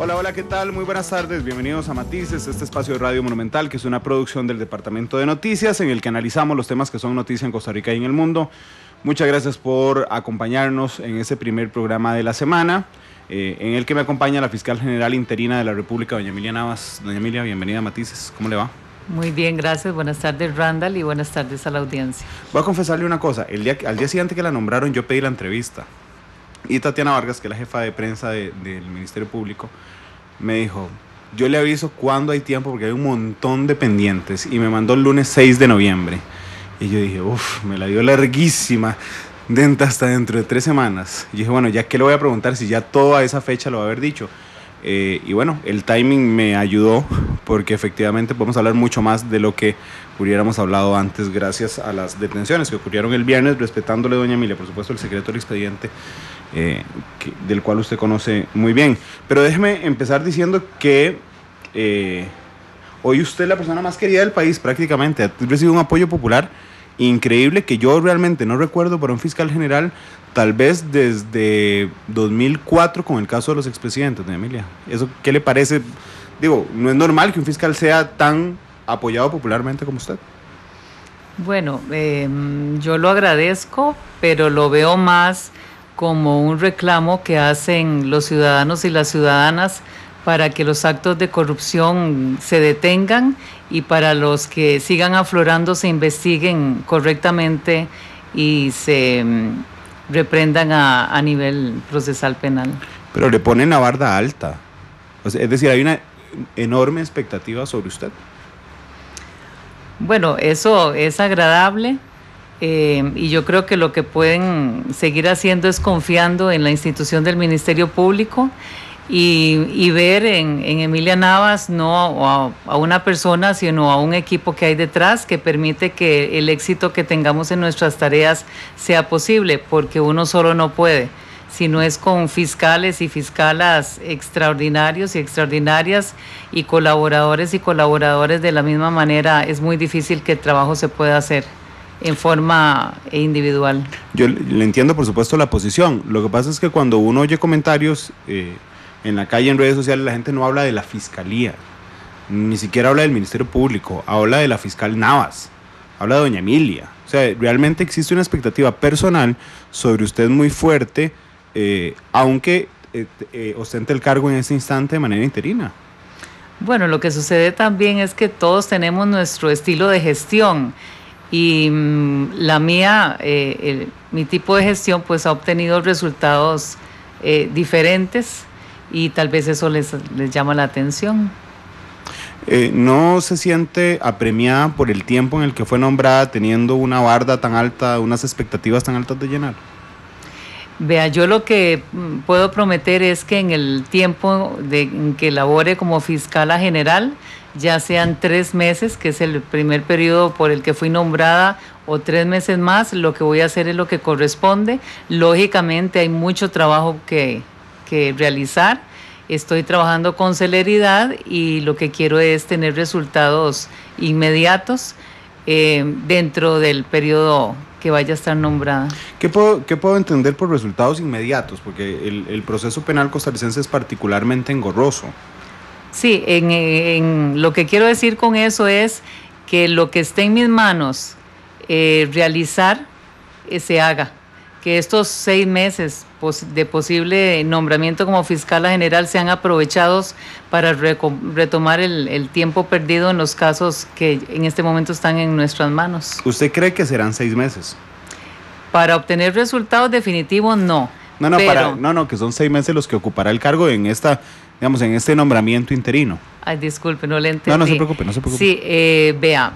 Hola, hola, ¿qué tal? Muy buenas tardes, bienvenidos a Matices, este espacio de Radio Monumental, que es una producción del Departamento de Noticias, en el que analizamos los temas que son noticia en Costa Rica y en el mundo. Muchas gracias por acompañarnos en este primer programa de la semana, en el que me acompaña la Fiscal General Interina de la República, doña Emilia Navas. Doña Emilia, bienvenida a Matices, ¿cómo le va? Muy bien, gracias. Buenas tardes, Randall, y buenas tardes a la audiencia. Voy a confesarle una cosa, al día siguiente que la nombraron yo pedí la entrevista, y Tatiana Vargas, que es la jefa de prensa del Ministerio Público, me dijo, yo le aviso cuando hay tiempo porque hay un montón de pendientes, y me mandó el lunes 6 de noviembre. Y yo dije, me la dio larguísima, hasta dentro de 3 semanas. Y dije, bueno, ya que le voy a preguntar si ya toda esa fecha lo va a haber dicho. Y bueno, el timing me ayudó porque efectivamente podemos hablar mucho más de lo que hubiéramos hablado antes, gracias a las detenciones que ocurrieron el viernes, respetándole, doña Emilia, por supuesto, el secreto del expediente, del cual usted conoce muy bien. Pero déjeme empezar diciendo que hoy usted es la persona más querida del país prácticamente, ha recibido un apoyo popular increíble que yo realmente no recuerdo para un fiscal general, tal vez desde 2004 con el caso de los expresidentes, doña Emilia. ¿Eso qué le parece? Digo, no es normal que un fiscal sea tan apoyado popularmente como usted. Bueno, yo lo agradezco, pero lo veo más como un reclamo que hacen los ciudadanos y las ciudadanas para que los actos de corrupción se detengan y para los que sigan aflorando se investiguen correctamente y se reprendan a nivel procesal penal. Pero le ponen la barda alta, o sea, es decir, hay una enorme expectativa sobre usted. Bueno, eso es agradable y yo creo que lo que pueden seguir haciendo es confiando en la institución del Ministerio Público y ver en Emilia Navas no a una persona, sino a un equipo que hay detrás que permite que el éxito que tengamos en nuestras tareas sea posible, porque uno solo no puede. Si no es con fiscales y fiscalas extraordinarios y extraordinarias y colaboradores de la misma manera, es muy difícil que el trabajo se pueda hacer en forma individual. Yo le entiendo, por supuesto, la posición. Lo que pasa es que cuando uno oye comentarios en la calle, en redes sociales, la gente no habla de la fiscalía, ni siquiera habla del Ministerio Público, habla de la fiscal Navas, habla de doña Emilia. O sea, realmente existe una expectativa personal sobre usted muy fuerte, aunque ostente el cargo en este instante de manera interina. Bueno, lo que sucede también es que todos tenemos nuestro estilo de gestión y la mía, mi tipo de gestión pues ha obtenido resultados diferentes y tal vez eso les llama la atención. ¿No se siente apremiada por el tiempo en el que fue nombrada, teniendo una barda tan alta, unas expectativas tan altas de llenar? Vea, yo lo que puedo prometer es que en el tiempo en que labore como fiscala general, ya sean 3 meses, que es el primer periodo por el que fui nombrada, o 3 meses más, lo que voy a hacer es lo que corresponde. Lógicamente hay mucho trabajo que realizar. Estoy trabajando con celeridad y lo que quiero es tener resultados inmediatos dentro del periodo que vaya a estar nombrada. ¿Qué puedo entender por resultados inmediatos? Porque el proceso penal costarricense es particularmente engorroso. Sí, en lo que quiero decir con eso es que lo que esté en mis manos realizar, se haga. Que estos 6 meses de posible nombramiento como fiscala general sean aprovechados para retomar el tiempo perdido en los casos que en este momento están en nuestras manos. ¿Usted cree que serán 6 meses? Para obtener resultados definitivos, no. No, que son 6 meses los que ocupará el cargo en en este nombramiento interino. Ay, disculpe, no le entendí. No se preocupe. Sí, vea,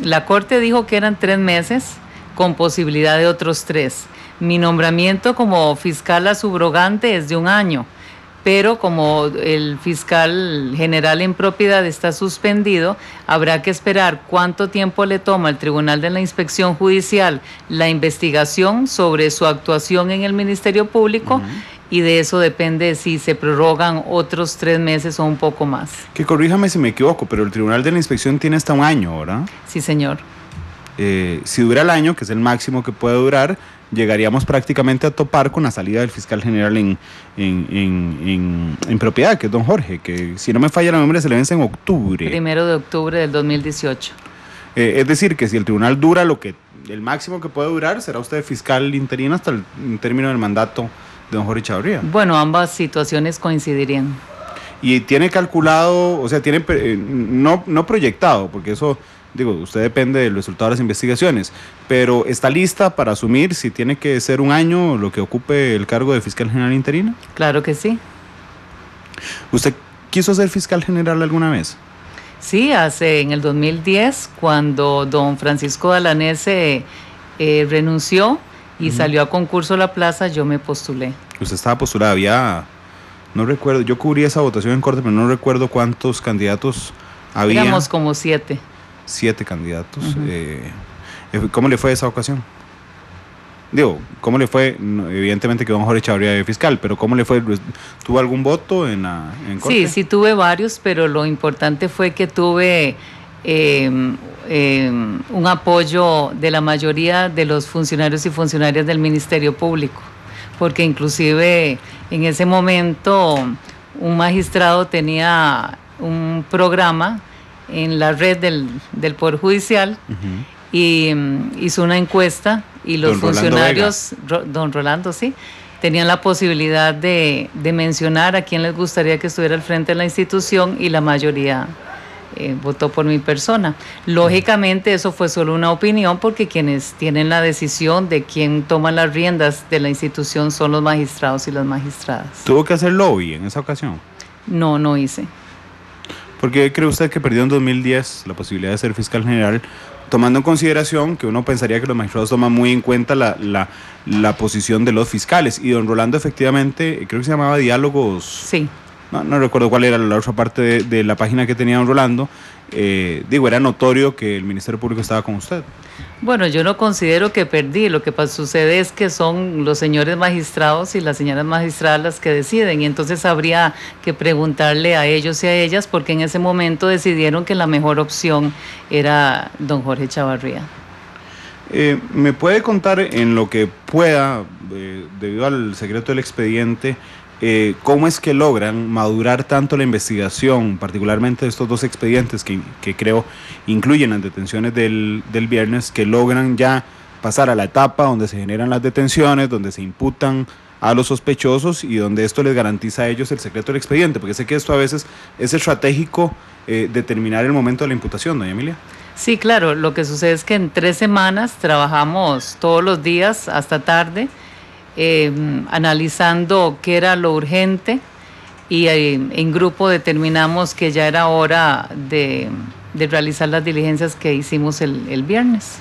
la Corte dijo que eran 3 meses con posibilidad de otros 3. Mi nombramiento como fiscal subrogante es de 1 año, pero como el fiscal general en propiedad está suspendido, habrá que esperar cuánto tiempo le toma al Tribunal de la Inspección Judicial la investigación sobre su actuación en el Ministerio Público, y de eso depende si se prorrogan otros 3 meses o un poco más. Que corríjame si me equivoco, pero el Tribunal de la Inspección tiene hasta 1 año, ¿verdad? Sí, señor. Si dura el año, que es el máximo que puede durar, llegaríamos prácticamente a topar con la salida del fiscal general en propiedad, que es don Jorge, que si no me falla la memoria se le vence en octubre. 1 de octubre del 2018. Es decir, que si el tribunal dura el máximo que puede durar, será usted fiscal interino hasta el término del mandato de don Jorge Chavarría. Bueno, ambas situaciones coincidirían. Y tiene calculado, o sea, tiene no proyectado, porque eso, digo, usted depende del resultado de las investigaciones, pero ¿está lista para asumir si tiene que ser un año lo que ocupe el cargo de fiscal general interino? Claro que sí. ¿Usted quiso ser fiscal general alguna vez? Sí, en el 2010, cuando don Francisco Dalanese renunció y salió a concurso la plaza, yo me postulé. Usted estaba postulada, no recuerdo, yo cubrí esa votación en corte, pero no recuerdo cuántos candidatos había. Éramos como 7. 7 candidatos. ¿Cómo le fue esa ocasión? Digo, ¿cómo le fue? No, evidentemente que don Jorge Chavarría de fiscal, pero ¿cómo le fue? ¿Tuvo algún voto en corte? Sí tuve varios, pero lo importante fue que tuve un apoyo de la mayoría de los funcionarios y funcionarias del Ministerio Público, porque inclusive en ese momento un magistrado tenía un programa en la red del Poder Judicial y hizo una encuesta y los funcionarios, don Rolando, sí, tenían la posibilidad de mencionar a quién les gustaría que estuviera al frente de la institución y la mayoría votó por mi persona. Lógicamente eso fue solo una opinión porque quienes tienen la decisión de quién toma las riendas de la institución son los magistrados y las magistradas. ¿Tuvo que hacer lobby en esa ocasión? No hice. ¿Por qué cree usted que perdió en 2010 la posibilidad de ser fiscal general, tomando en consideración que uno pensaría que los magistrados toman muy en cuenta la posición de los fiscales? Y don Rolando efectivamente, creo que se llamaba Diálogos. Sí. No recuerdo cuál era la otra parte de la página que tenía don Rolando. Era notorio que el Ministerio Público estaba con usted. Bueno, yo no considero que perdí. Lo que sucede es que son los señores magistrados y las señoras magistradas las que deciden, y entonces habría que preguntarle a ellos y a ellas, porque en ese momento decidieron que la mejor opción era don Jorge Chavarría. ¿Me puede contar en lo que pueda, debido al secreto del expediente, cómo es que logran madurar tanto la investigación, particularmente de estos 2 expedientes que creo incluyen las detenciones del viernes, que logran ya pasar a la etapa donde se generan las detenciones, donde se imputan a los sospechosos y donde esto les garantiza a ellos el secreto del expediente? Porque sé que esto a veces es estratégico, determinar el momento de la imputación, doña Emilia. Sí, claro, lo que sucede es que en 3 semanas trabajamos todos los días hasta tarde, analizando qué era lo urgente, y en grupo determinamos que ya era hora de realizar las diligencias que hicimos el viernes.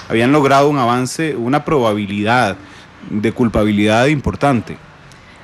Habían logrado un avance, una probabilidad de culpabilidad importante.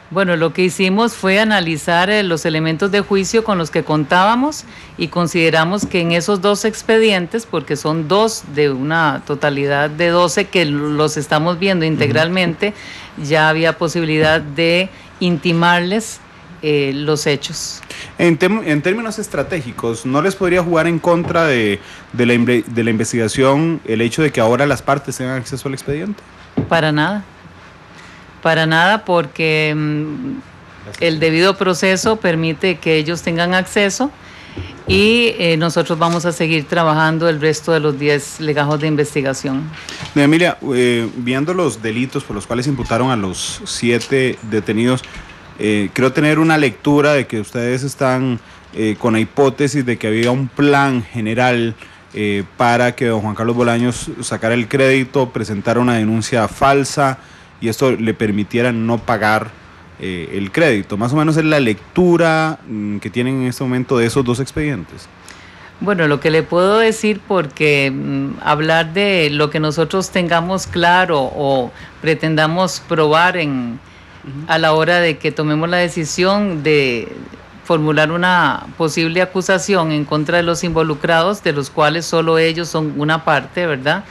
Bueno, lo que hicimos fue analizar los elementos de juicio con los que contábamos y consideramos que en esos 2 expedientes, porque son 2 de una totalidad de 12 que los estamos viendo integralmente, ya había posibilidad de intimarles los hechos. En términos estratégicos, ¿no les podría jugar en contra de la investigación el hecho de que ahora las partes tengan acceso al expediente? Para nada, porque el debido proceso permite que ellos tengan acceso y nosotros vamos a seguir trabajando el resto de los 10 legajos de investigación. Doña Emilia, viendo los delitos por los cuales imputaron a los 7 detenidos, creo tener una lectura de que ustedes están con la hipótesis de que había un plan general para que don Juan Carlos Bolaños sacara el crédito, presentara una denuncia falsa y esto le permitiera no pagar el crédito. Más o menos es la lectura que tienen en este momento de esos 2 expedientes. Bueno, lo que le puedo decir, porque hablar de lo que nosotros tengamos claro o pretendamos probar a la hora de que tomemos la decisión de formular una posible acusación en contra de los involucrados, de los cuales solo ellos son una parte, ¿verdad?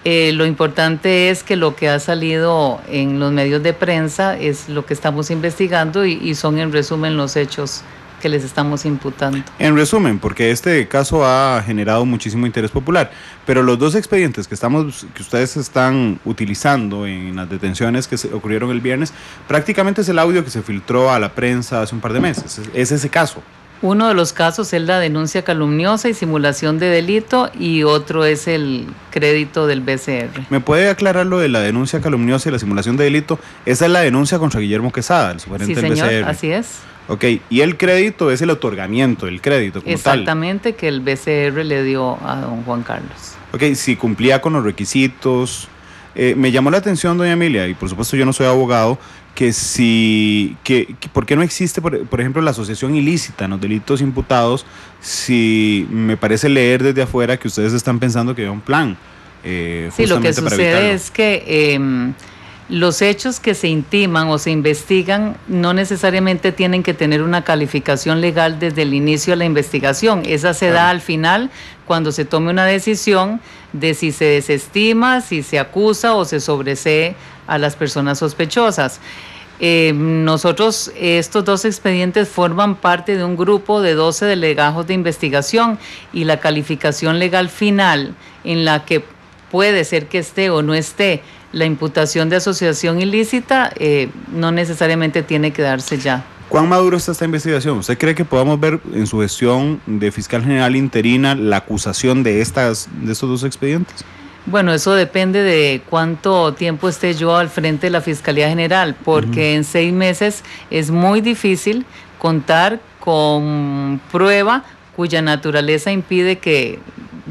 Lo importante es que lo que ha salido en los medios de prensa es lo que estamos investigando y son en resumen los hechos que les estamos imputando. En resumen, porque este caso ha generado muchísimo interés popular, pero los dos expedientes que ustedes están utilizando en las detenciones que ocurrieron el viernes, prácticamente es el audio que se filtró a la prensa hace un par de meses. Es ese caso. Uno de los casos es la denuncia calumniosa y simulación de delito, y otro es el crédito del BCR. ¿Me puede aclarar lo de la denuncia calumniosa y la simulación de delito? Esa es la denuncia contra Guillermo Quesada, el superintendente del BCR. Sí, señor, así es. Ok, y el crédito es el otorgamiento del crédito como exactamente, tal. Que el BCR le dio a don Juan Carlos. Ok, si cumplía con los requisitos. Me llamó la atención, doña Emilia, y por supuesto yo no soy abogado, ¿por qué no existe, por ejemplo, la asociación ilícita en los delitos imputados, si me parece leer desde afuera que ustedes están pensando que hay un plan? Sí, lo que sucede es que los hechos que se intiman o se investigan no necesariamente tienen que tener una calificación legal desde el inicio de la investigación. Esa se da al final, cuando se tome una decisión de si se desestima, si se acusa o se sobresee a las personas sospechosas. Nosotros, estos dos expedientes forman parte de un grupo de 12 delegados de investigación, y la calificación legal final, en la que puede ser que esté o no esté la imputación de asociación ilícita, no necesariamente tiene que darse ya. ¿Cuán maduro está esta investigación? ¿Usted cree que podamos ver en su gestión de fiscal general interina la acusación de estos dos expedientes? Bueno, eso depende de cuánto tiempo esté yo al frente de la Fiscalía General, porque en 6 meses es muy difícil contar con prueba cuya naturaleza impide que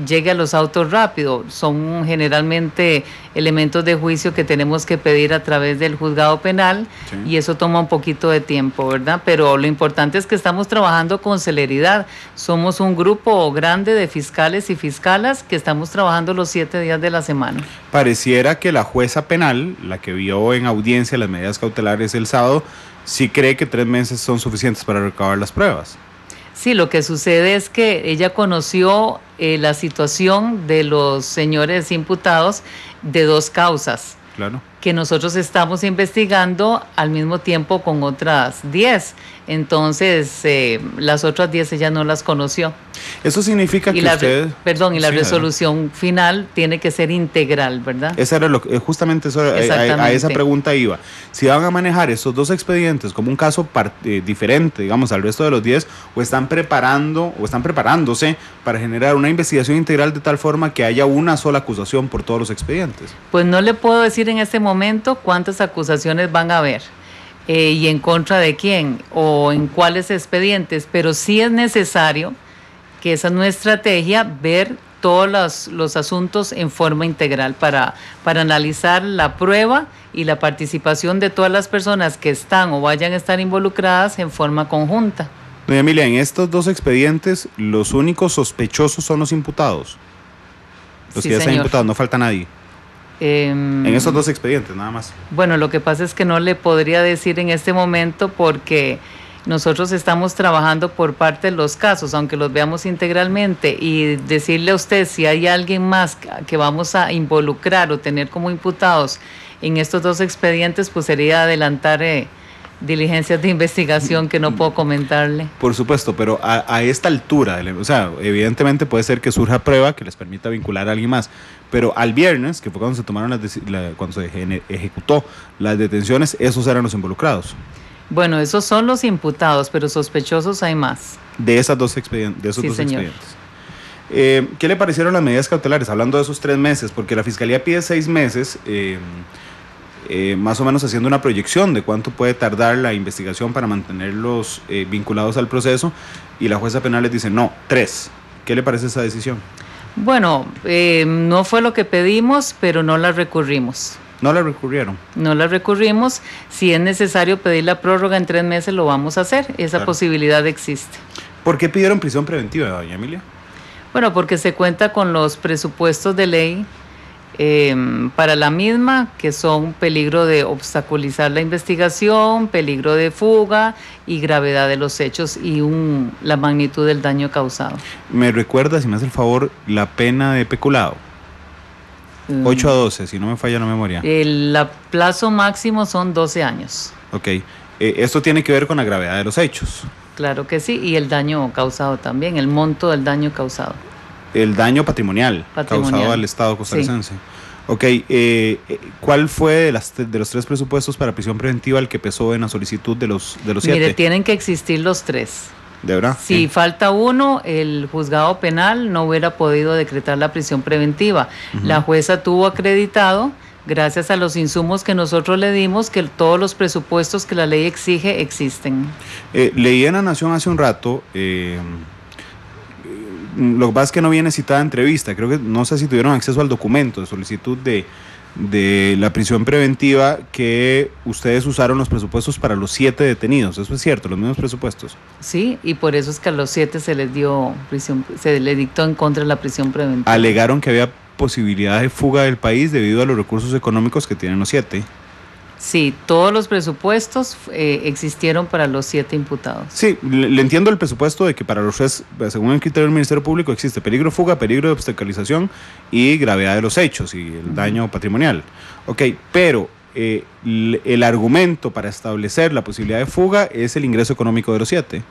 llegue a los autos rápido. Son generalmente elementos de juicio que tenemos que pedir a través del juzgado penal, sí, y eso toma un poquito de tiempo, ¿verdad? Pero lo importante es que estamos trabajando con celeridad. Somos un grupo grande de fiscales y fiscalas que estamos trabajando los 7 días de la semana. Pareciera que la jueza penal, la que vio en audiencia las medidas cautelares el sábado, sí cree que 3 meses son suficientes para recabar las pruebas. Sí, lo que sucede es que ella conoció la situación de los señores imputados de 2 causas. Claro. Que nosotros estamos investigando al mismo tiempo con otras 10. Entonces, las otras 10 ella no las conoció. Eso significa que usted... Perdón, y la resolución final tiene que ser integral, ¿verdad? Esa era justamente eso, a esa pregunta iba. Si van a manejar estos 2 expedientes como un caso diferente, digamos, al resto de los 10, o están preparándose para generar una investigación integral de tal forma que haya una sola acusación por todos los expedientes. Pues no le puedo decir en este momento cuántas acusaciones van a haber. Y en contra de quién o en cuáles expedientes, pero sí es necesario, que esa es nuestra estrategia, ver todos los asuntos en forma integral para analizar la prueba y la participación de todas las personas que están o vayan a estar involucradas en forma conjunta. Doña Emilia, en estos 2 expedientes, los únicos sospechosos son los imputados. Los que ya están imputados, no falta nadie. En esos 2 expedientes, nada más. Bueno, lo que pasa es que no le podría decir en este momento, porque nosotros estamos trabajando por parte de los casos, aunque los veamos integralmente, y decirle a usted si hay alguien más que vamos a involucrar o tener como imputados en estos 2 expedientes, pues sería adelantar diligencias de investigación que no puedo comentarle. Por supuesto, pero a esta altura, o sea, evidentemente puede ser que surja prueba que les permita vincular a alguien más, pero al viernes, que fue cuando se tomaron cuando se ejecutó las detenciones, esos eran los involucrados. Bueno, esos son los imputados, pero sospechosos hay más. De esos 2 expedientes. ¿Qué le parecieron las medidas cautelares? Hablando de esos 3 meses, porque la Fiscalía pide 6 meses, más o menos haciendo una proyección de cuánto puede tardar la investigación para mantenerlos vinculados al proceso, y la jueza penal les dice no, 3. ¿Qué le parece esa decisión? Bueno, no fue lo que pedimos, pero no la recurrimos. ¿No la recurrieron? No la recurrimos. Si es necesario pedir la prórroga en 3 meses, lo vamos a hacer. Esa posibilidad existe. ¿Por qué pidieron prisión preventiva, doña Emilia? Bueno, porque se cuenta con los presupuestos de ley para la misma, que son peligro de obstaculizar la investigación, peligro de fuga y gravedad de los hechos y la magnitud del daño causado. ¿Me recuerda, si me hace el favor, la pena de peculado? 8 a 12, si no me falla la memoria. El plazo máximo son 12 años. Ok. Esto tiene que ver con la gravedad de los hechos. Claro que sí, y el daño causado también, el monto del daño causado. El daño patrimonial. Causado al Estado costarricense. Sí. Ok, ¿cuál fue de los 3 presupuestos para prisión preventiva el que pesó en la solicitud de los 7? Mire, tienen que existir los 3. ¿De verdad? Si falta uno, el juzgado penal no hubiera podido decretar la prisión preventiva. La jueza tuvo acreditado, gracias a los insumos que nosotros le dimos, que todos los presupuestos que la ley exige existen. Leí en La Nación hace un rato, lo que pasa es que no viene citada entrevista, creo que no sé si tuvieron acceso al documento de solicitud de la prisión preventiva, que ustedes usaron los presupuestos para los 7 detenidos. ¿Eso es cierto? ¿Los mismos presupuestos? Sí, y por eso es que a los 7 se les dio prisión, se les dictó en contra de la prisión preventiva. Alegaron que había posibilidad de fuga del país debido a los recursos económicos que tienen los 7. Sí, todos los presupuestos existieron para los 7 imputados. Sí, le entiendo el presupuesto de que para los 3, según el criterio del Ministerio Público, existe peligro de fuga, peligro de obstaculización y gravedad de los hechos y el daño patrimonial. Ok, pero el argumento para establecer la posibilidad de fuga es el ingreso económico de los 7.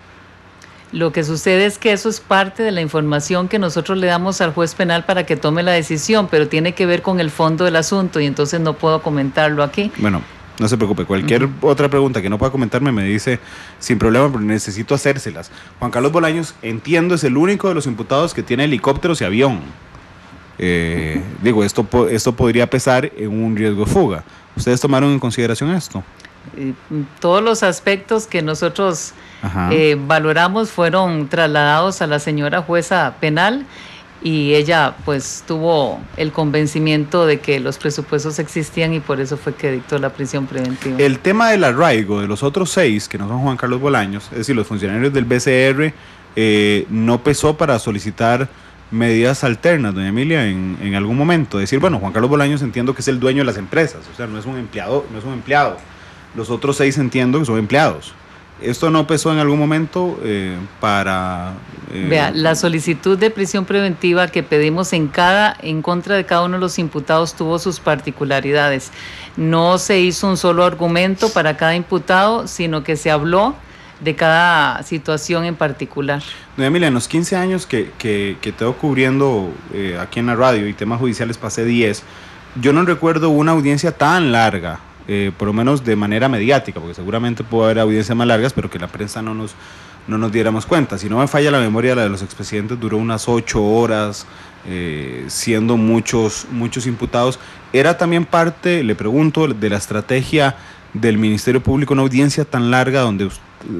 Lo que sucede es que eso es parte de la información que nosotros le damos al juez penal para que tome la decisión, pero tiene que ver con el fondo del asunto y entonces no puedo comentarlo aquí. Bueno, no se preocupe, cualquier otra pregunta que no pueda comentarme me dice sin problema, pero necesito hacérselas. Juan Carlos Bolaños, entiendo, es el único de los imputados que tiene helicópteros y avión. Digo, esto podría pesar en un riesgo de fuga. ¿Ustedes tomaron en consideración esto? Todos los aspectos que nosotros valoramos fueron trasladados a la señora jueza penal y ella pues tuvo el convencimiento de que los presupuestos existían y por eso fue que dictó la prisión preventiva. El tema del arraigo de los otros 6, que no son Juan Carlos Bolaños, es decir, los funcionarios del BCR, no pesó para solicitar medidas alternas, doña Emilia, en algún momento. Decir, bueno, Juan Carlos Bolaños entiendo que es el dueño de las empresas, o sea, no es un empleado. Los otros 6 entiendo que son empleados. ¿Esto no pesó en algún momento para...? Vea, la solicitud de prisión preventiva que pedimos en contra de cada uno de los imputados tuvo sus particularidades. No se hizo un solo argumento para cada imputado, sino que se habló de cada situación en particular. Doña Emilia, en los 15 años que tengo cubriendo aquí en la radio y temas judiciales pasé 10, yo no recuerdo una audiencia tan larga, por lo menos de manera mediática, porque seguramente puede haber audiencias más largas, pero que la prensa no nos diéramos cuenta. Si no me falla la memoria, la de los expresidentes duró unas 8 horas, siendo muchos imputados. ¿Era también parte, le pregunto, de la estrategia del Ministerio Público una audiencia tan larga donde,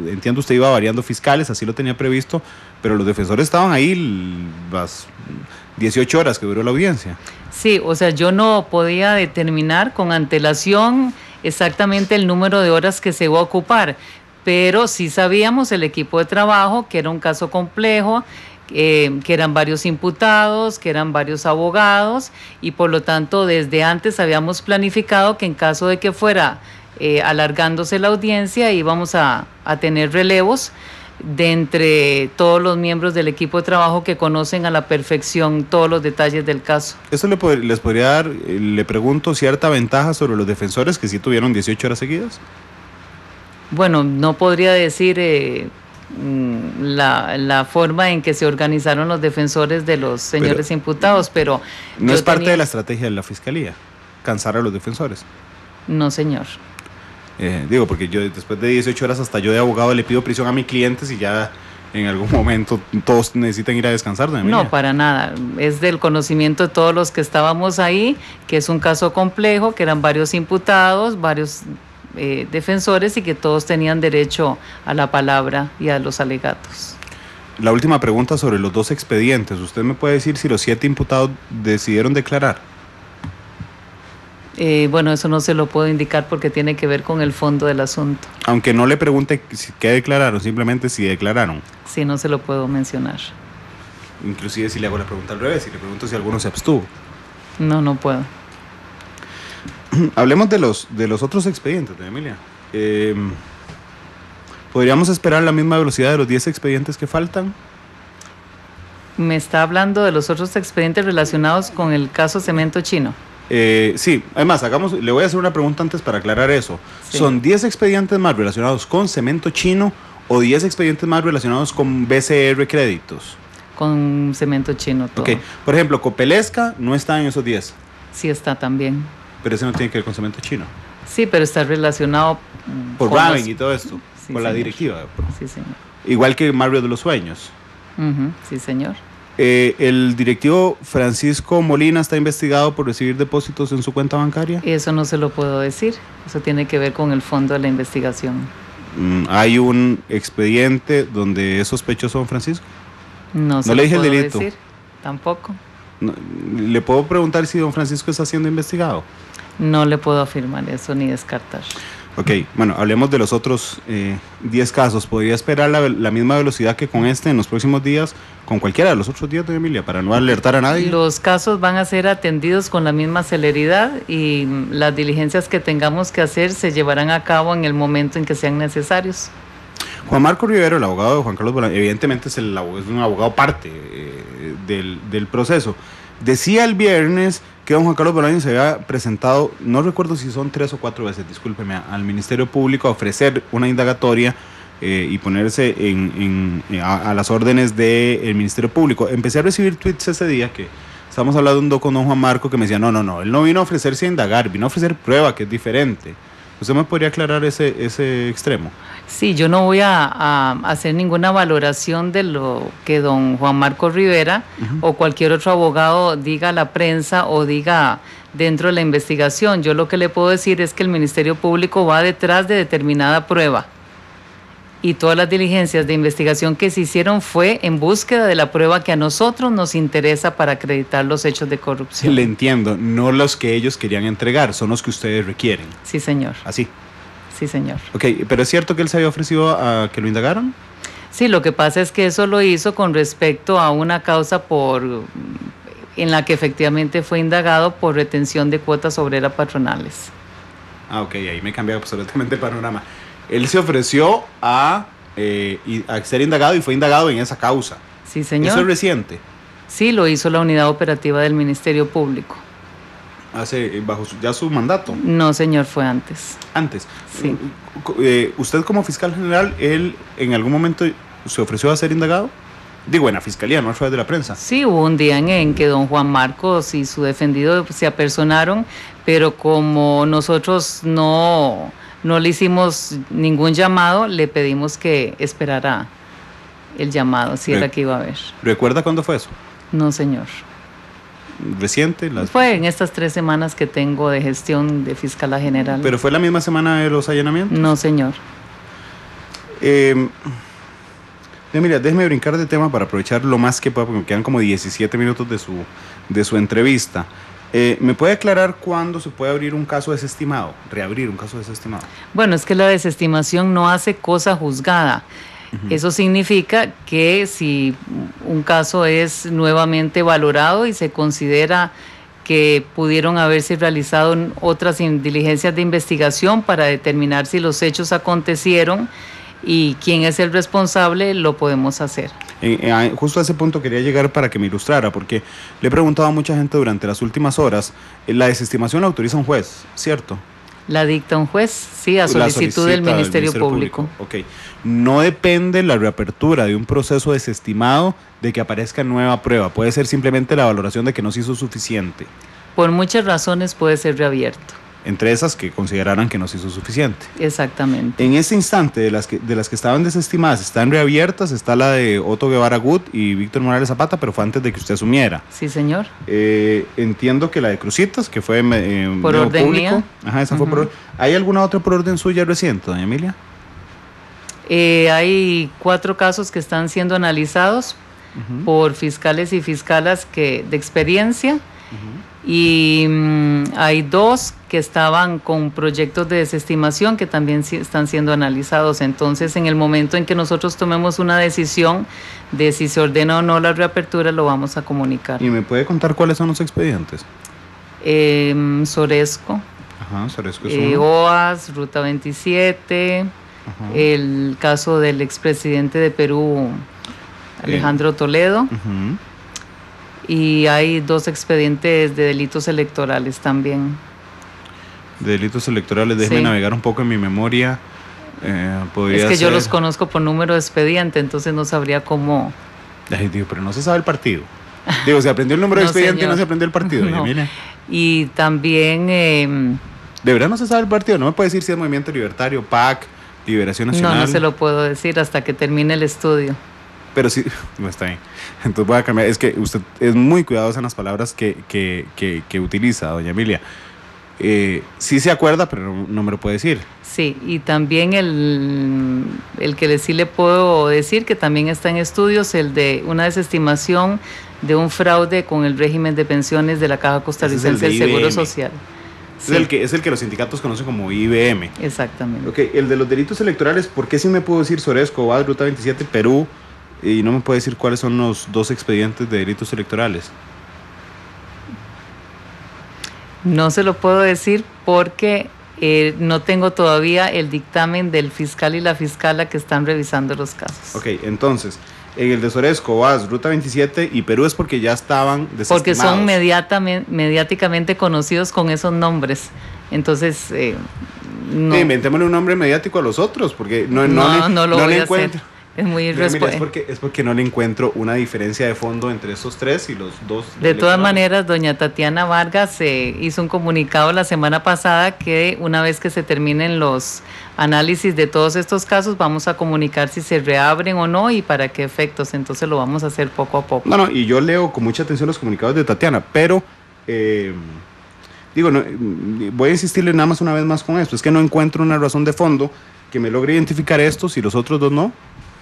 entiendo, usted iba variando fiscales, así lo tenía previsto, pero los defensores estaban ahí las 18 horas que duró la audiencia? Sí, o sea, yo no podía determinar con antelación exactamente el número de horas que se iba a ocupar, pero sí sabíamos el equipo de trabajo, que era un caso complejo, que eran varios imputados, que eran varios abogados, y por lo tanto desde antes habíamos planificado que en caso de que fuera alargándose la audiencia íbamos a tener relevos de entre todos los miembros del equipo de trabajo que conocen a la perfección todos los detalles del caso. ¿Eso les podría dar, le pregunto, cierta ventaja sobre los defensores que sí tuvieron 18 horas seguidas? Bueno, no podría decir la forma en que se organizaron los defensores de los señores imputados, pero... ¿No es parte de la estrategia de la Fiscalía, cansar a los defensores? No, señor. Digo, porque yo después de 18 horas hasta yo de abogado le pido prisión a mis clientes y ya en algún momento todos necesitan ir a descansar. No, para nada. Es del conocimiento de todos los que estábamos ahí, que es un caso complejo, que eran varios imputados, varios defensores y que todos tenían derecho a la palabra y a los alegatos. La última pregunta sobre los 2 expedientes. ¿Usted me puede decir si los 7 imputados decidieron declarar? Bueno, eso no se lo puedo indicar porque tiene que ver con el fondo del asunto. Aunque no le pregunte qué declararon, simplemente si declararon. Sí, no se lo puedo mencionar. Inclusive si le hago la pregunta al revés, si le pregunto si alguno se abstuvo. No puedo. Hablemos de los otros expedientes, doña Emilia. ¿Podríamos esperar la misma velocidad de los 10 expedientes que faltan? ¿Me está hablando de los otros expedientes relacionados con el caso Cemento Chino? Sí, además, le voy a hacer una pregunta antes para aclarar eso. Sí. ¿Son 10 expedientes más relacionados con Cemento Chino o 10 expedientes más relacionados con BCR Créditos. Con cemento chino todo. Ok, por ejemplo, Copelesca no está en esos 10. Sí está también. Pero ese no tiene que ver con cemento chino. Sí, pero está relacionado por Raven y todo esto, sí, con la señor. directiva. Sí, señor. Igual que Marriott de los Sueños. Sí, señor. El directivo Francisco Molina está investigado por recibir depósitos en su cuenta bancaria. Eso no se lo puedo decir. Eso tiene que ver con el fondo de la investigación. ¿Hay un expediente donde es sospechoso don Francisco? No se le lo dije el puedo delito. decir. Tampoco. No, ¿le puedo preguntar si don Francisco está siendo investigado? No le puedo afirmar eso ni descartar. Ok, bueno, hablemos de los otros 10 casos. ¿Podría esperar la misma velocidad que con este en los próximos días, con cualquiera de los otros días, doña Emilia, para no alertar a nadie? Los casos van a ser atendidos con la misma celeridad y las diligencias que tengamos que hacer se llevarán a cabo en el momento en que sean necesarios. Juan Marco Rivero, el abogado de Juan Carlos Bolaños, evidentemente es un abogado parte del proceso. Decía el viernes que don Juan Carlos Bolaños se había presentado, no recuerdo si son 3 o 4 veces, discúlpeme, al Ministerio Público a ofrecer una indagatoria y ponerse a las órdenes del Ministerio Público. Empecé a recibir tweets ese día que estábamos hablando con don Juan Marco que me decía, no, él no vino a ofrecerse a indagar, vino a ofrecer prueba, que es diferente. ¿Usted me podría aclarar ese extremo? Sí, yo no voy a hacer ninguna valoración de lo que don Juan Marco Rivera o cualquier otro abogado diga a la prensa o diga dentro de la investigación. Yo lo que le puedo decir es que el Ministerio Público va detrás de determinada prueba y todas las diligencias de investigación que se hicieron fue en búsqueda de la prueba que a nosotros nos interesa para acreditar los hechos de corrupción. Le entiendo, no los que ellos querían entregar, son los que ustedes requieren. Sí, señor. Así. Sí, señor. Ok, pero ¿es cierto que él se había ofrecido a que lo indagaran? Sí, lo que pasa es que eso lo hizo con respecto a una causa en la que efectivamente fue indagado por retención de cuotas obreras patronales. Ah, ok, ahí me cambia absolutamente el panorama. Él se ofreció a ser indagado y fue indagado en esa causa. Sí, señor. ¿Eso es reciente? Sí, lo hizo la unidad operativa del Ministerio Público. ¿Bajo ya su mandato? No, señor, fue antes. Antes. Sí. ¿Usted como fiscal general, él en algún momento se ofreció a ser indagado? Digo, en la fiscalía, no a través de la prensa. Sí, hubo un día en que don Juan Marcos y su defendido se apersonaron, pero como nosotros no le hicimos ningún llamado, le pedimos que esperara el llamado, si era que iba a haber. ¿Recuerda cuándo fue eso? No, señor. ¿Reciente? Fue en estas 3 semanas que tengo de gestión de fiscala general. ¿Pero fue la misma semana de los allanamientos? No, señor. Mira, déjeme brincar de tema para aprovechar lo más que pueda, porque me quedan como 17 minutos de su entrevista. ¿Me puede aclarar cuándo se puede abrir un caso desestimado, reabrir un caso desestimado? Bueno, es que la desestimación no hace cosa juzgada. Eso significa que si un caso es nuevamente valorado y se considera que pudieron haberse realizado otras diligencias de investigación para determinar si los hechos acontecieron y quién es el responsable, lo podemos hacer. Justo a ese punto quería llegar para que me ilustrara, porque le he preguntado a mucha gente durante las últimas horas, la desestimación la autoriza un juez, ¿cierto? La dicta un juez, sí, a solicitud del Ministerio Público. Ok. No depende la reapertura de un proceso desestimado de que aparezca nueva prueba. Puede ser simplemente la valoración de que no se hizo suficiente. Por muchas razones puede ser reabierto. Entre esas que consideraran que no se hizo suficiente. Exactamente. En este instante, de las que estaban desestimadas, están reabiertas, está la de Otto Guevara Gut y Víctor Morales Zapata, pero fue antes de que usted asumiera. Sí, señor. Entiendo que la de Crucitas, que fue por orden público. mía. Ajá, esa fue por orden. ¿Hay alguna otra por orden suya reciente, doña Emilia? Hay 4 casos que están siendo analizados por fiscales y fiscalas de experiencia. Y hay 2 que estaban con proyectos de desestimación que también están siendo analizados. Entonces, en el momento en que nosotros tomemos una decisión de si se ordena o no la reapertura, lo vamos a comunicar. ¿Y me puede contar cuáles son los expedientes? Soresco. Ajá, Soresco es uno. OAS, Ruta 27, el caso del expresidente de Perú, Alejandro Toledo. Y hay 2 expedientes de delitos electorales también. De delitos electorales, déjeme navegar un poco en mi memoria. Es que yo los conozco por número de expediente, entonces no sabría cómo... Ay, Dios, pero no se sabe el partido. Digo, se aprendió el número de expediente y no se aprendió el partido. No. Y también... ¿De verdad no se sabe el partido? No me puede decir si es Movimiento Libertario, PAC, Liberación Nacional. No se lo puedo decir hasta que termine el estudio. Pero sí, no está bien. Entonces voy a cambiar. Es que usted es muy cuidadosa en las palabras que utiliza, doña Emilia. Sí se acuerda, pero no me lo puede decir. Sí, y también el que sí le puedo decir que también está en estudios, el de una desestimación de un fraude con el régimen de pensiones de la Caja Costarricense del Seguro Social. Sí. Es el que los sindicatos conocen como IBM. Exactamente. Ok, el de los delitos electorales, ¿por qué sí me puedo decir Soresco, Obad, Ruta 27, Perú, y no me puede decir cuáles son los 2 expedientes de delitos electorales? No se lo puedo decir porque no tengo todavía el dictamen del fiscal y la fiscala que están revisando los casos. Ok, entonces, en el de Soresco, Obad, Ruta 27 y Perú es porque ya estaban desestimados. Porque son mediáticamente conocidos con esos nombres. Entonces, no. Inventémosle un nombre mediático a los otros, porque no lo voy a encuentro. hacer. Es muy irresponsable. Es porque no le encuentro una diferencia de fondo entre esos 3 y los 2. De todas maneras, doña Tatiana Vargas hizo un comunicado la semana pasada que una vez que se terminen los análisis de todos estos casos, vamos a comunicar si se reabren o no y para qué efectos. Entonces lo vamos a hacer poco a poco. No, y yo leo con mucha atención los comunicados de Tatiana, pero voy a insistirle nada más una vez más con esto. Es que no encuentro una razón de fondo que me logre identificar estos y los otros 2 no.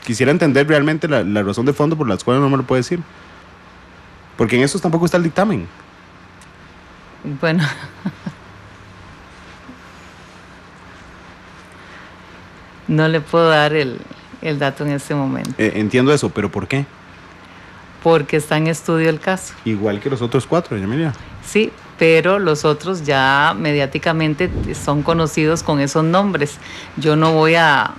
Quisiera entender realmente la razón de fondo por las cuales no me lo puede decir. Porque en estos tampoco está el dictamen. Bueno. No le puedo dar el dato en este momento. Entiendo eso, pero ¿por qué? Porque está en estudio el caso. Igual que los otros 4, doña Emilia. Sí, pero los otros ya mediáticamente son conocidos con esos nombres. Yo no voy a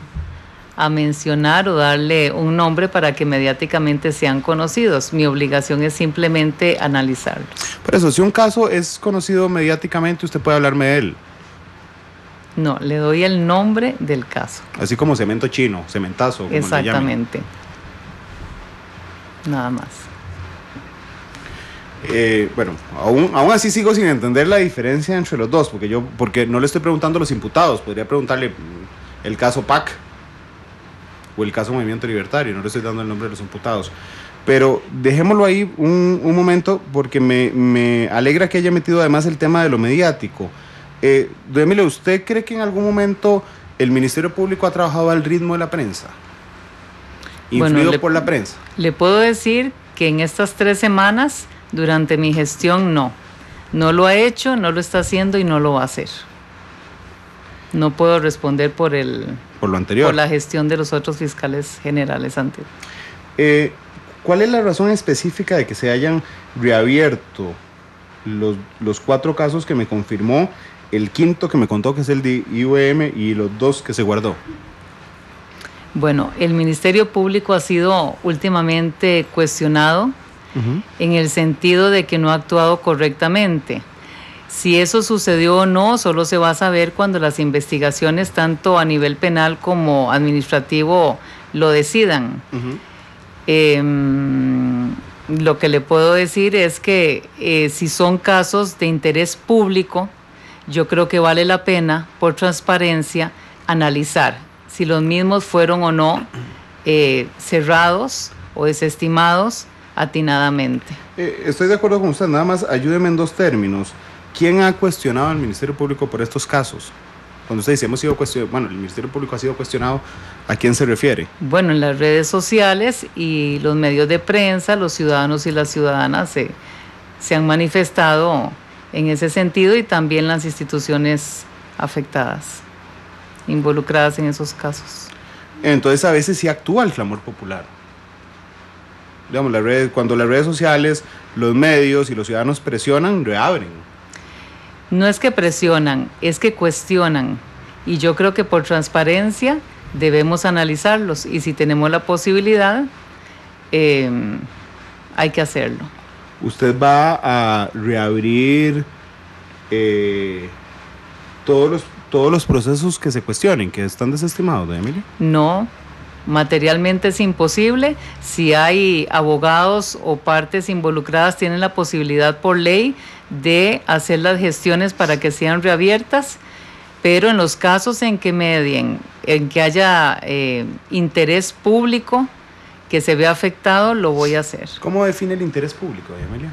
mencionar o darle un nombre para que mediáticamente sean conocidos. Mi obligación es simplemente analizarlos. Por eso, si un caso es conocido mediáticamente, usted puede hablarme de él. No, le doy el nombre del caso. Así como cemento chino, cementazo. Como exactamente. Nada más. Bueno, aún así sigo sin entender la diferencia entre los 2, porque no le estoy preguntando a los imputados, podría preguntarle el caso PAC o el caso Movimiento Libertario, no le estoy dando el nombre de los imputados. Pero dejémoslo ahí un momento, porque me alegra que haya metido además el tema de lo mediático. Don Emilio, ¿usted cree que en algún momento el Ministerio Público ha trabajado al ritmo de la prensa? ¿Influido por la prensa? Le puedo decir que en estas 3 semanas, durante mi gestión, no lo ha hecho, no lo está haciendo y no lo va a hacer. No puedo responder por lo anterior, por la gestión de los otros fiscales generales anteriores. ¿Cuál es la razón específica de que se hayan reabierto los 4 casos que me confirmó, el 5º que me contó que es el de IBM y los 2 que se guardó? Bueno, el Ministerio Público ha sido últimamente cuestionado en el sentido de que no ha actuado correctamente. Si eso sucedió o no, solo se va a saber cuando las investigaciones, tanto a nivel penal como administrativo, lo decidan. Lo que le puedo decir es que si son casos de interés público, yo creo que vale la pena, por transparencia, analizar si los mismos fueron o no cerrados o desestimados atinadamente. Estoy de acuerdo con usted, nada más ayúdeme en 2 términos. ¿Quién ha cuestionado al Ministerio Público por estos casos? Cuando usted dice hemos sido cuestionados, bueno, el Ministerio Público ha sido cuestionado, ¿a quién se refiere? Bueno, en las redes sociales y los medios de prensa, los ciudadanos y las ciudadanas se han manifestado en ese sentido y también las instituciones afectadas, involucradas en esos casos. Entonces a veces sí actúa el clamor popular. Digamos, cuando las redes sociales, los medios y los ciudadanos presionan, reabren. No es que presionan, es que cuestionan. Y yo creo que por transparencia debemos analizarlos. Y si tenemos la posibilidad, hay que hacerlo. ¿Usted va a reabrir todos los todos los procesos que se cuestionen, que están desestimados, doña Emilia? No, materialmente es imposible. Si hay abogados o partes involucradas, tienen la posibilidad por ley de hacer las gestiones para que sean reabiertas, pero en los casos en que medien, en que haya interés público que se vea afectado, lo voy a hacer. ¿Cómo define el interés público, doña Emilia?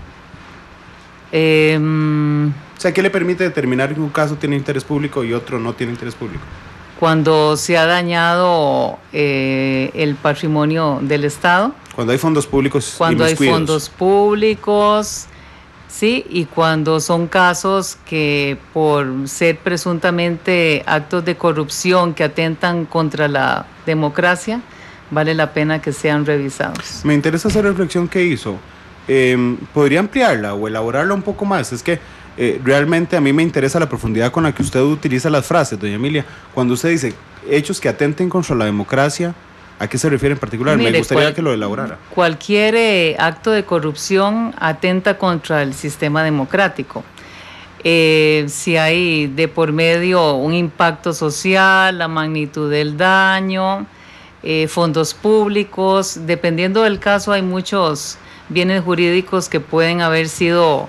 O sea, ¿qué le permite determinar que un caso tiene interés público y otro no tiene interés público? Cuando se ha dañado el patrimonio del Estado. Cuando hay fondos públicos. Cuando hay fondos públicos, sí, y cuando son casos que por ser presuntamente actos de corrupción que atentan contra la democracia, vale la pena que sean revisados. Me interesa esa reflexión que hizo. ¿Podría ampliarla o elaborarla un poco más? Es que realmente a mí me interesa la profundidad con la que usted utiliza las frases, doña Emilia. Cuando usted dice hechos que atenten contra la democracia, ¿a qué se refiere en particular? Mire, me gustaría que lo elaborara. Cualquier acto de corrupción atenta contra el sistema democrático. Si hay de por medio un impacto social, la magnitud del daño, fondos públicos, dependiendo del caso hay muchos bienes jurídicos que pueden haber sido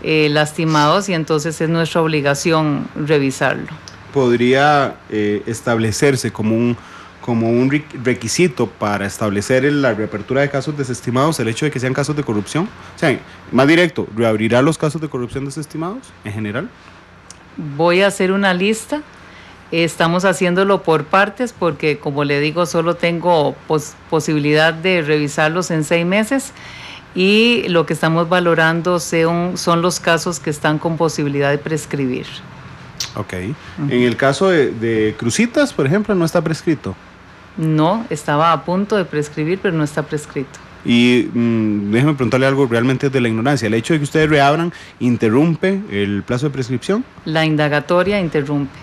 lastimados y entonces es nuestra obligación revisarlo. ¿Podría establecerse como un requisito para establecer la reapertura de casos desestimados el hecho de que sean casos de corrupción? O sea, más directo, ¿reabrirá los casos de corrupción desestimados en general? Voy a hacer una lista. Estamos haciéndolo por partes porque, como le digo, solo tengo posibilidad de revisarlos en 6 meses y lo que estamos valorando son los casos que están con posibilidad de prescribir. Ok. En el caso de Cruzitas, por ejemplo, no está prescrito. No, estaba a punto de prescribir, pero no está prescrito. Y déjeme preguntarle algo realmente de la ignorancia. ¿El hecho de que ustedes reabran interrumpe el plazo de prescripción? La indagatoria interrumpe.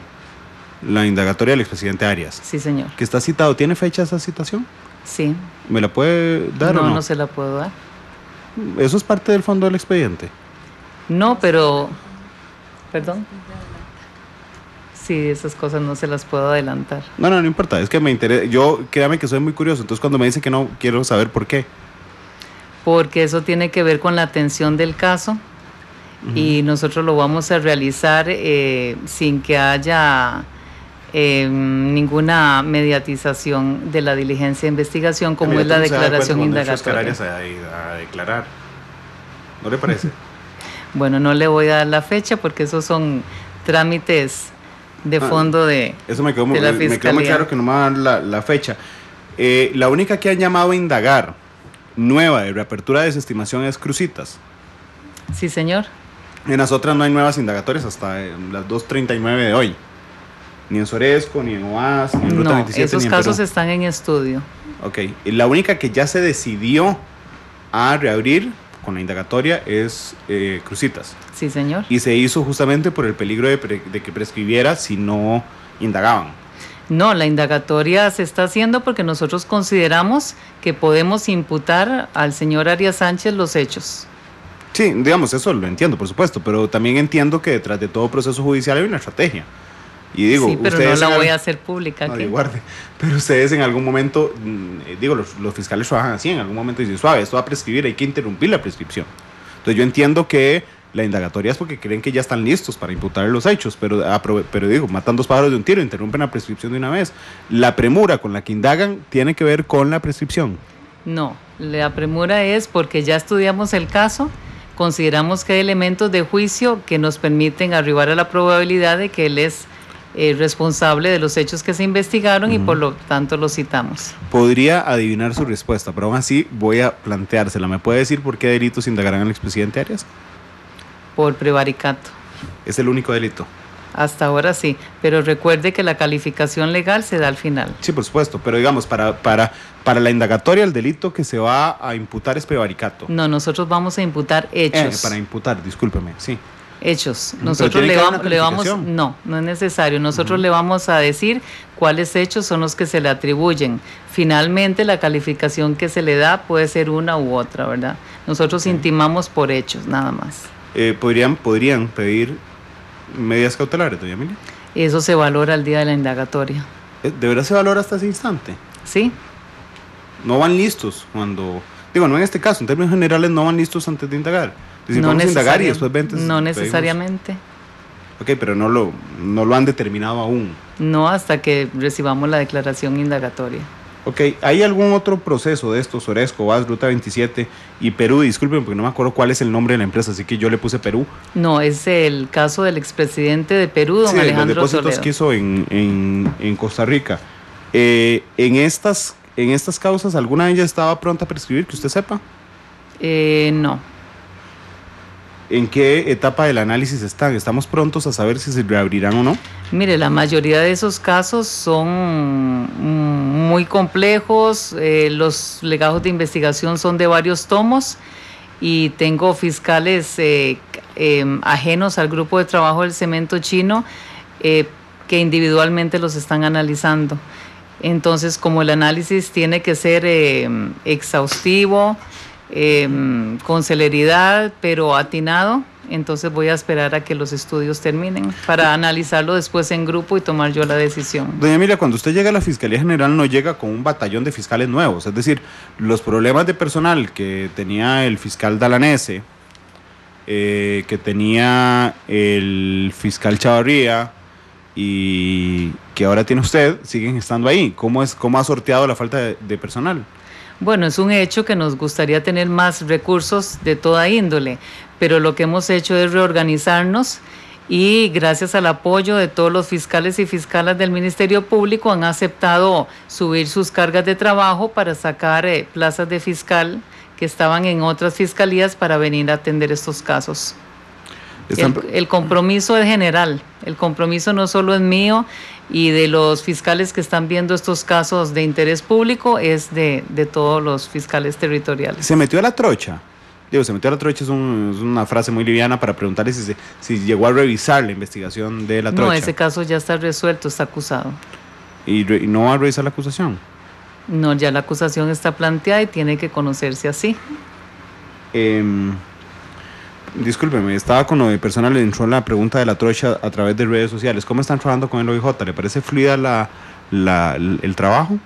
La indagatoria del expresidente Arias. Sí, señor. ¿Que está citado? ¿Tiene fecha esa citación? Sí. ¿Me la puede dar o no? No se la puedo dar. ¿Eso es parte del fondo del expediente? No, pero... ¿Perdón? Sí, esas cosas no se las puedo adelantar. No importa, es que me interesa. Yo, créame que soy muy curioso, entonces cuando me dice que no, quiero saber por qué. Porque eso tiene que ver con la atención del caso y nosotros lo vamos a realizar sin que haya ninguna mediatización de la diligencia de investigación, como es la declaración indagatoria. A declarar. ¿No le parece? Bueno, no le voy a dar la fecha porque esos son trámites de fondo de eso me quedó la Fiscalía. Me quedó muy claro que no me van a dar la fecha. La única que han llamado a indagar nueva de reapertura de desestimación es Cruzitas. Sí, señor. En las otras no hay nuevas indagatorias hasta las 2:39 de hoy. Ni en Soresco, ni en OAS, ni en Ruta 27, esos ni en casos Perú. están en estudio. Ok. Y la única que ya se decidió a reabrir con la indagatoria es Cruzitas. Sí, señor. Y se hizo justamente por el peligro de que prescribiera si no indagaban. No, la indagatoria se está haciendo porque nosotros consideramos que podemos imputar al señor Arias Sánchez los hechos. Sí, digamos, eso lo entiendo, por supuesto, pero también entiendo que detrás de todo proceso judicial hay una estrategia. Y digo, sí, pero no la voy a hacer pública. No, guarde. Pero ustedes en algún momento, digo, los fiscales trabajan así, en algún momento dicen, suave, esto va a prescribir, hay que interrumpir la prescripción. Entonces yo entiendo que la indagatoria es porque creen que ya están listos para imputar los hechos, pero digo, matan 2 pájaros de un tiro, interrumpen la prescripción de una vez. La premura con la que indagan tiene que ver con la prescripción. No, la premura es porque ya estudiamos el caso, consideramos que hay elementos de juicio que nos permiten arribar a la probabilidad de que él es responsable de los hechos que se investigaron y por lo tanto lo citamos. Podría adivinar su respuesta, pero aún así voy a planteársela. ¿Me puede decir por qué delitos indagarán al expresidente Arias? Por prevaricato. ¿Es el único delito? Hasta ahora sí, pero recuerde que la calificación legal se da al final. Sí, por supuesto, pero digamos, para la indagatoria el delito que se va a imputar es prevaricato. No, nosotros vamos a imputar hechos. Para imputar, discúlpeme, sí. Hechos. Nosotros le vamos, no es necesario. Nosotros le vamos a decir cuáles hechos son los que se le atribuyen. Finalmente, la calificación que se le da puede ser una u otra, ¿verdad? Nosotros intimamos por hechos, nada más. ¿Podrían pedir medidas cautelares, doña Emilia? Eso se valora el día de la indagatoria. ¿De verdad se valora hasta ese instante? Sí. No van listos cuando... Digo, no en este caso, en términos generales no van listos antes de indagar. Es decir, No vamos a indagar y después ventes, no necesariamente. Ok, pero no lo han determinado aún. No hasta que recibamos la declaración indagatoria. Ok, ¿hay algún otro proceso de estos? Oresco, VAS, Ruta 27 y Perú, disculpen porque no me acuerdo cuál es el nombre de la empresa, así que yo le puse Perú. No, es el caso del expresidente de Perú, don Alejandro los depósitos Toledo. que hizo en Costa Rica. En estas causas, ¿alguna de ellas estaba pronta a prescribir, que usted sepa? No. ¿En qué etapa del análisis están? ¿Estamos prontos a saber si se reabrirán o no? Mire, la mayoría de esos casos son muy complejos, los legajos de investigación son de varios tomos y tengo fiscales ajenos al grupo de trabajo del cemento chino que individualmente los están analizando. Entonces, como el análisis tiene que ser exhaustivo, con celeridad, pero atinado, entonces voy a esperar a que los estudios terminen para analizarlo después en grupo y tomar yo la decisión. Doña Emilia, cuando usted llega a la Fiscalía General no llega con un batallón de fiscales nuevos, es decir, los problemas de personal que tenía el fiscal Dalanese, que tenía el fiscal Chavarría y que ahora tiene usted, siguen estando ahí. ¿Cómo ha sorteado la falta de personal? Bueno, es un hecho que nos gustaría tener más recursos de toda índole, pero lo que hemos hecho es reorganizarnos y gracias al apoyo de todos los fiscales y fiscalas del Ministerio Público han aceptado subir sus cargas de trabajo para sacar plazas de fiscal que estaban en otras fiscalías para venir a atender estos casos. El compromiso es general, el compromiso no solo es mío y de los fiscales que están viendo estos casos de interés público, es de todos los fiscales territoriales. ¿Se metió a la trocha? Digo, se metió a la trocha es una frase muy liviana para preguntarle si llegó a revisar la investigación de la trocha. No, ese caso ya está resuelto, está acusado. ¿Y no va a revisar la acusación? No, ya la acusación está planteada y tiene que conocerse así. Discúlpeme, estaba con lo de personal, le entró la pregunta de la trocha a través de redes sociales. ¿Cómo están trabajando con el OIJ? ¿Le parece fluida el trabajo?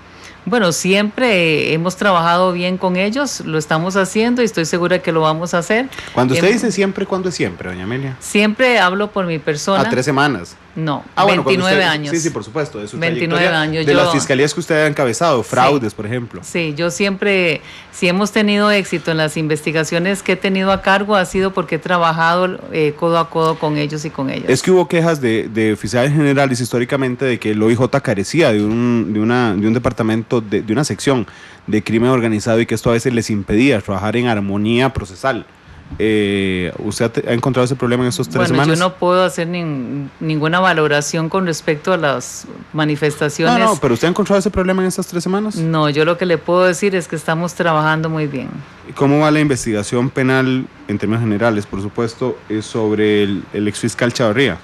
Bueno, siempre hemos trabajado bien con ellos, lo estamos haciendo y estoy segura que lo vamos a hacer. Cuando usted dice siempre, ¿cuándo es siempre, doña Amelia? Siempre hablo por mi persona. ¿A 3 semanas? No, bueno, 29 años. Sí, por supuesto. De su 29 años. De las fiscalías que usted ha encabezado, fraudes, por ejemplo. Sí, yo siempre, si hemos tenido éxito en las investigaciones que he tenido a cargo, ha sido porque he trabajado codo a codo con ellos y con ellas. Es que hubo quejas de oficiales generales históricamente de que el OIJ carecía de un departamento, de una sección de crimen organizado y que esto a veces les impedía trabajar en armonía procesal. ¿Usted ha encontrado ese problema en estos 3 semanas? Yo no puedo hacer ninguna valoración con respecto a las manifestaciones. No, pero ¿usted ha encontrado ese problema en estas 3 semanas? No, yo lo que le puedo decir es que estamos trabajando muy bien. ¿Cómo va la investigación penal en términos generales, por supuesto, sobre el exfiscal Chavarría?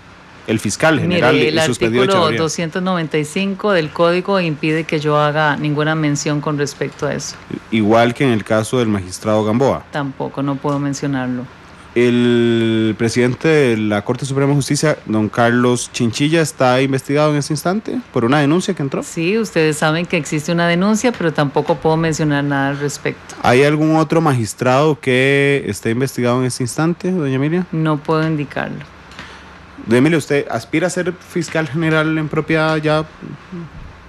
El fiscal general. Mire, el artículo 295 del código impide que yo haga ninguna mención con respecto a eso. Igual que en el caso del magistrado Gamboa. Tampoco, no puedo mencionarlo. El presidente de la Corte Suprema de Justicia, don Carlos Chinchilla, está investigado en este instante por una denuncia que entró. Sí, ustedes saben que existe una denuncia, pero tampoco puedo mencionar nada al respecto. ¿Hay algún otro magistrado que esté investigado en este instante, doña Emilia? No puedo indicarlo. Doña Emilia, ¿usted aspira a ser fiscal general en propiedad ya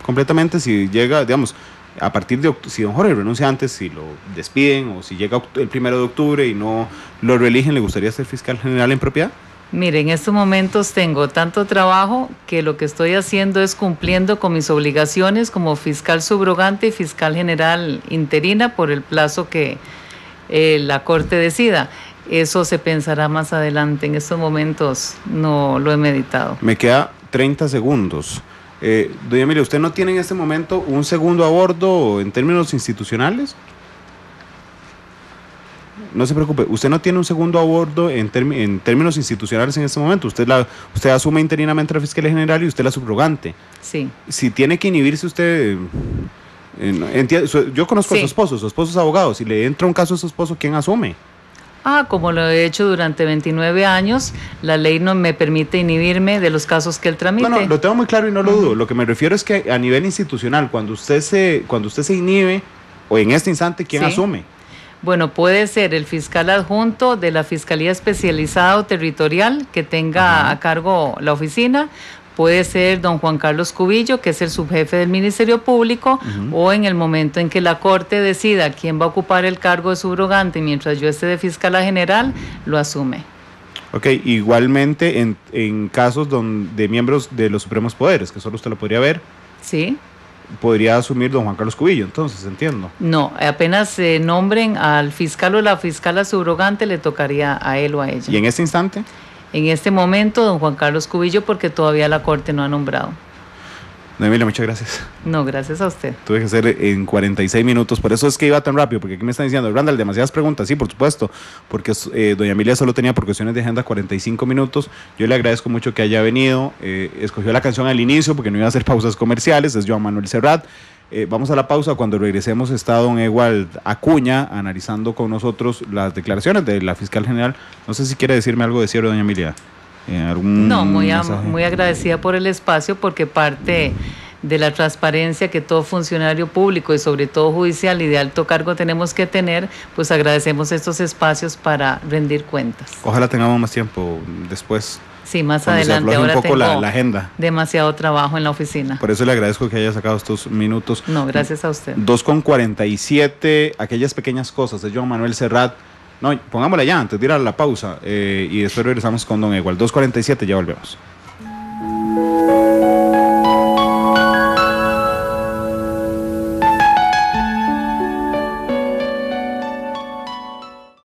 completamente? Si llega, digamos, a partir de octubre, si don Jorge renuncia antes, si lo despiden o si llega el 1 de octubre y no lo reeligen, ¿le gustaría ser fiscal general en propiedad? Mire, en estos momentos tengo tanto trabajo que lo que estoy haciendo es cumpliendo con mis obligaciones como fiscal subrogante y fiscal general interina por el plazo que la Corte decida. Eso se pensará más adelante. En estos momentos no lo he meditado. Me queda 30 segundos. Doña Emilia, ¿usted no tiene en este momento un segundo a bordo en términos institucionales? No se preocupe, usted no tiene un segundo a bordo en términos institucionales en este momento. Usted asume interinamente la Fiscalía General y usted la subrogante. Sí. Si tiene que inhibirse usted... yo conozco a su esposo es abogado. Si le entra un caso a su esposo, ¿quién asume? Como lo he hecho durante 29 años, la ley no me permite inhibirme de los casos que él tramite. No, lo tengo muy claro y no lo dudo. Lo que me refiero es que a nivel institucional, cuando usted se inhibe, o en este instante, ¿quién asume? Bueno, puede ser el fiscal adjunto de la Fiscalía Especializada o Territorial que tenga a cargo la oficina. Puede ser don Juan Carlos Cubillo, que es el subjefe del Ministerio Público, o en el momento en que la Corte decida quién va a ocupar el cargo de subrogante mientras yo esté de fiscala general, lo asume. Ok, igualmente en casos de miembros de los supremos poderes, que solo usted lo podría ver. Sí. Podría asumir don Juan Carlos Cubillo, entonces, entiendo. No, apenas se nombren al fiscal o la fiscala subrogante, le tocaría a él o a ella. ¿Y en este instante? En este momento, don Juan Carlos Cubillo, porque todavía la Corte no ha nombrado. Doña Emilia, muchas gracias. No, gracias a usted. Tuve que hacer en 46 minutos, por eso es que iba tan rápido, porque aquí me están diciendo, Randall, demasiadas preguntas. Sí, por supuesto, porque doña Emilia solo tenía por cuestiones de agenda 45 minutos. Yo le agradezco mucho que haya venido, escogió la canción al inicio porque no iba a hacer pausas comerciales, es Joan Manuel Serrat. Vamos a la pausa. Cuando regresemos está don Ewald Acuña analizando con nosotros las declaraciones de la fiscal general. No sé si quiere decirme algo de cierre, doña Emilia. No, muy agradecida por el espacio, porque parte de la transparencia que todo funcionario público y sobre todo judicial y de alto cargo tenemos que tener, pues agradecemos estos espacios para rendir cuentas. Ojalá tengamos más tiempo después. Sí, más adelante. Ahora un poco tengo la agenda. Demasiado trabajo en la oficina. Por eso le agradezco que haya sacado estos minutos. No, gracias a usted. 2:47, aquellas pequeñas cosas, es Joan Manuel Serrat. No, pongámosla ya antes de ir a la pausa y después regresamos con don Ewald. 2:47, ya volvemos.